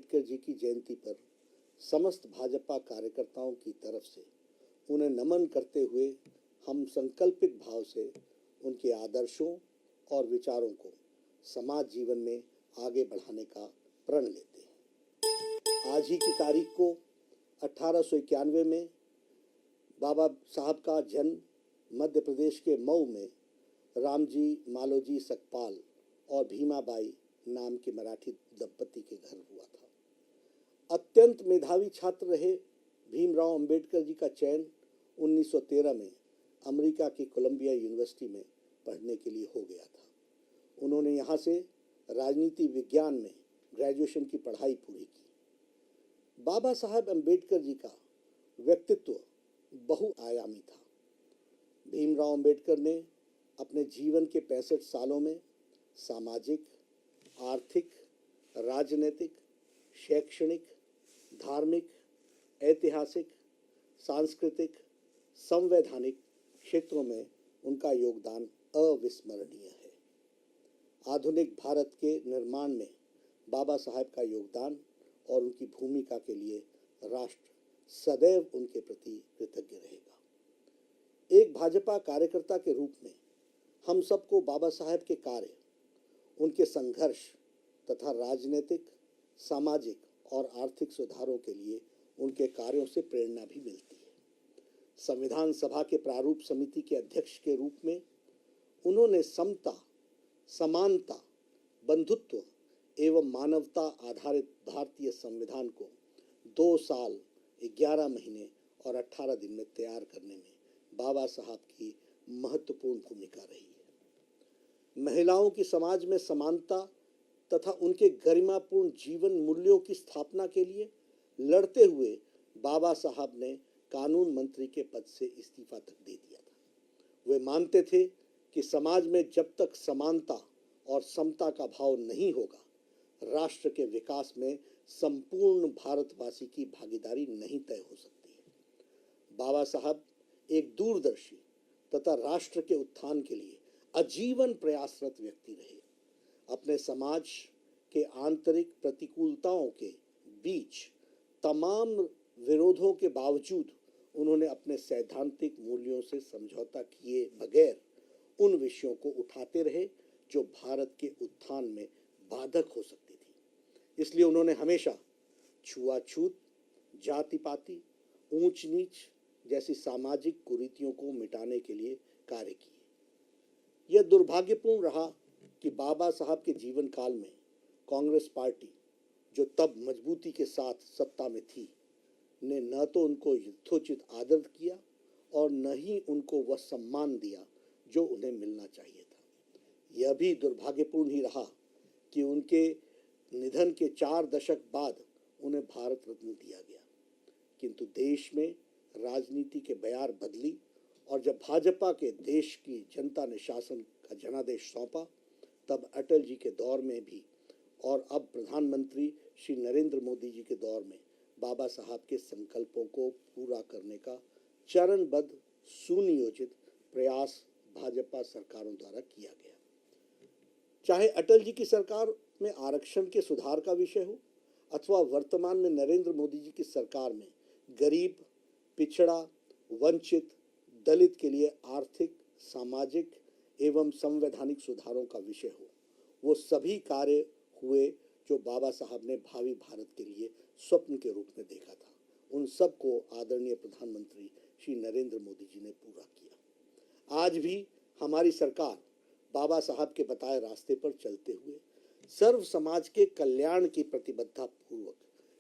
अंबेडकर जी की जयंती पर समस्त भाजपा कार्यकर्ताओं की तरफ से उन्हें नमन करते हुए हम संकल्पित भाव से उनके आदर्शों और विचारों को समाज जीवन में आगे बढ़ाने का प्रण लेते हैं। आज ही की तारीख को 1891 में बाबा साहब का जन्म मध्य प्रदेश के मऊ में रामजी मालोजी सकपाल और भीमाबाई नाम के मराठी दंपति के घर हुआ था। अत्यंत मेधावी छात्र रहे भीमराव अंबेडकर जी का चयन 1913 में अमेरिका की कोलंबिया यूनिवर्सिटी में पढ़ने के लिए हो गया था। उन्होंने यहाँ से राजनीति विज्ञान में ग्रेजुएशन की पढ़ाई पूरी की। बाबा साहब अंबेडकर जी का व्यक्तित्व बहुआयामी था। भीमराव अंबेडकर ने अपने जीवन के 65 सालों में सामाजिक, आर्थिक, राजनीतिक, शैक्षणिक, धार्मिक, ऐतिहासिक, सांस्कृतिक, संवैधानिक क्षेत्रों में उनका योगदान अविस्मरणीय है। आधुनिक भारत के निर्माण में बाबा साहब का योगदान और उनकी भूमिका के लिए राष्ट्र सदैव उनके प्रति कृतज्ञ रहेगा। एक भाजपा कार्यकर्ता के रूप में हम सबको बाबा साहब के कार्य, उनके संघर्ष तथा राजनीतिक, सामाजिक और आर्थिक सुधारों के लिए उनके कार्यों से प्रेरणा भी मिलती है। संविधान सभा के प्रारूप समिति के अध्यक्ष के रूप में उन्होंने समता, समानता, बंधुत्व एवं मानवता आधारित भारतीय संविधान को 2 साल 11 महीने और 18 दिन में तैयार करने में बाबा साहब की महत्वपूर्ण भूमिका रही है। महिलाओं की समाज में समानता तथा उनके गरिमापूर्ण जीवन मूल्यों की स्थापना के लिए लड़ते हुए बाबा साहब ने कानून मंत्री के पद से इस्तीफा तक दे दिया था। वे मानते थे कि समाज में जब तक समानता और समता का भाव नहीं होगा, राष्ट्र के विकास में संपूर्ण भारतवासी की भागीदारी नहीं तय हो सकती है। बाबा साहब एक दूरदर्शी तथा राष्ट्र के उत्थान के लिए आजीवन प्रयासरत व्यक्ति रहे। अपने समाज के आंतरिक प्रतिकूलताओं के बीच तमाम विरोधों के बावजूद उन्होंने अपने सैद्धांतिक मूल्यों से समझौता किए बगैर उन विषयों को उठाते रहे जो भारत के उत्थान में बाधक हो सकती थी। इसलिए उन्होंने हमेशा छुआछूत, जाति पाति, ऊंच नीच जैसी सामाजिक कुरीतियों को मिटाने के लिए कार्य किए। यह दुर्भाग्यपूर्ण रहा कि बाबा साहब के जीवन काल में कांग्रेस पार्टी, जो तब मजबूती के साथ सत्ता में थी, ने न तो उनको यथोचित आदर किया और न ही उनको वह सम्मान दिया जो उन्हें मिलना चाहिए था। यह भी दुर्भाग्यपूर्ण ही रहा कि उनके निधन के 4 दशक बाद उन्हें भारत रत्न दिया गया। किंतु देश में राजनीति के बयार बदली और जब भाजपा के देश की जनता ने शासन का जनादेश सौंपा, तब अटल जी के दौर में भी और अब प्रधानमंत्री श्री नरेंद्र मोदी जी के दौर में बाबा साहब के संकल्पों को पूरा करने का चरणबद्ध सुनियोजित प्रयास भाजपा सरकारों द्वारा किया गया। चाहे अटल जी की सरकार में आरक्षण के सुधार का विषय हो अथवा वर्तमान में नरेंद्र मोदी जी की सरकार में गरीब, पिछड़ा, वंचित, दलित के लिए आर्थिक, सामाजिक एवं संवैधानिक सुधारों का विषय हो, वो सभी कार्य हुए जो बाबा साहब ने भावी भारत के लिए स्वप्न के रूप में देखा था। उन सब को आदरणीय प्रधानमंत्री श्री नरेंद्र मोदी जी ने पूरा किया। आज भी हमारी सरकार बाबा साहब के बताए रास्ते पर चलते हुए सर्व समाज के कल्याण की प्रतिबद्धता पूर्वक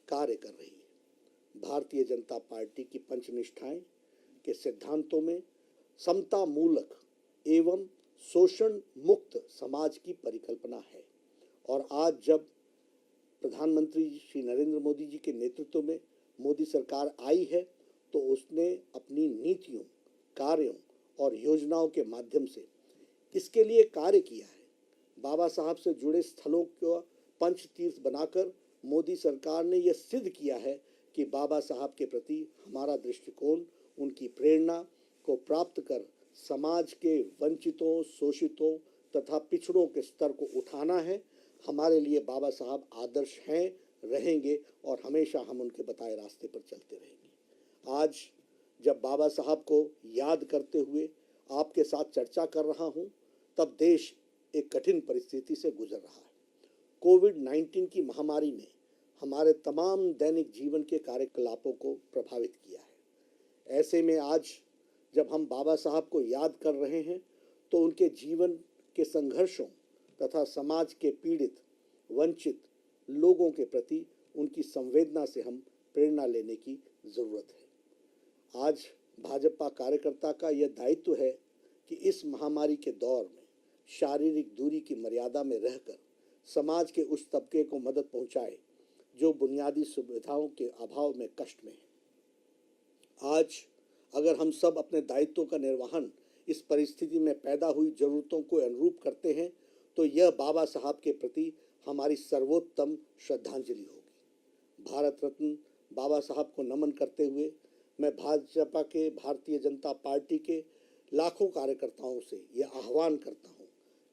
कार्य कर रही है। भारतीय जनता पार्टी की पंचनिष्ठाएं के सिद्धांतों में समता मूलक एवं शोषण मुक्त समाज की परिकल्पना है और आज जब प्रधानमंत्री श्री नरेंद्र मोदी जी के नेतृत्व में मोदी सरकार आई है तो उसने अपनी नीतियों, कार्यों और योजनाओं के माध्यम से इसके लिए कार्य किया है। बाबा साहब से जुड़े स्थलों को पंच तीर्थ बनाकर मोदी सरकार ने यह सिद्ध किया है कि बाबा साहब के प्रति हमारा दृष्टिकोण उनकी प्रेरणा को प्राप्त कर समाज के वंचितों, शोषितों तथा पिछड़ों के स्तर को उठाना है। हमारे लिए बाबा साहब आदर्श हैं रहेंगे और हमेशा हम उनके बताए रास्ते पर चलते रहेंगे। आज जब बाबा साहब को याद करते हुए आपके साथ चर्चा कर रहा हूं, तब देश एक कठिन परिस्थिति से गुजर रहा है। कोविड-19 की महामारी ने हमारे तमाम दैनिक जीवन के कार्यकलापों को प्रभावित किया है। ऐसे में आज जब हम बाबा साहब को याद कर रहे हैं, तो उनके जीवन के संघर्षों तथा समाज के पीड़ित, वंचित लोगों के प्रति उनकी संवेदना से हम प्रेरणा लेने की जरूरत है। आज भाजपा कार्यकर्ता का यह दायित्व है कि इस महामारी के दौर में शारीरिक दूरी की मर्यादा में रहकर समाज के उस तबके को मदद पहुंचाए जो बुनियादी सुविधाओं के अभाव में कष्ट में है। आज अगर हम सब अपने दायित्वों का निर्वहन इस परिस्थिति में पैदा हुई जरूरतों को अनुरूप करते हैं, तो यह बाबा साहब के प्रति हमारी सर्वोत्तम श्रद्धांजलि होगी। भारत रत्न बाबा साहब को नमन करते हुए मैं भाजपा के, भारतीय जनता पार्टी के लाखों कार्यकर्ताओं से यह आह्वान करता हूं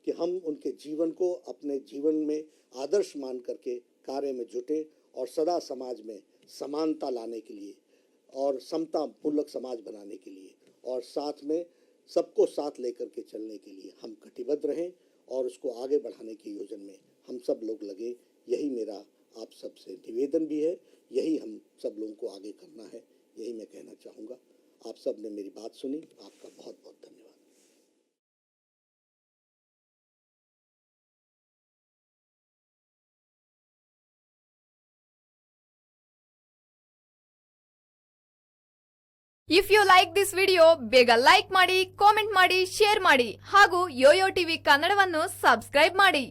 कि हम उनके जीवन को अपने जीवन में आदर्श मान करके कार्य में जुटे और सदा समाज में समानता लाने के लिए और समता मूलक समाज बनाने के लिए और साथ में सबको साथ लेकर के चलने के लिए हम कटिबद्ध रहें और उसको आगे बढ़ाने की योजना में हम सब लोग लगे। यही मेरा आप सबसे निवेदन भी है, यही हम सब लोगों को आगे करना है, यही मैं कहना चाहूँगा। आप सब ने मेरी बात सुनी, आपका बहुत बहुत धन्यवाद। If you like this video ಬೇಗ ಲೈಕ್ ಮಾಡಿ, ಕಾಮೆಂಟ್ ಮಾಡಿ, ಶೇರ್ ಮಾಡಿ ಹಾಗೂ ಯೋಯೋ ಟಿವಿ ಕನ್ನಡವನ್ನು ಸಬ್ಸ್ಕ್ರೈಬ್ ಮಾಡಿ.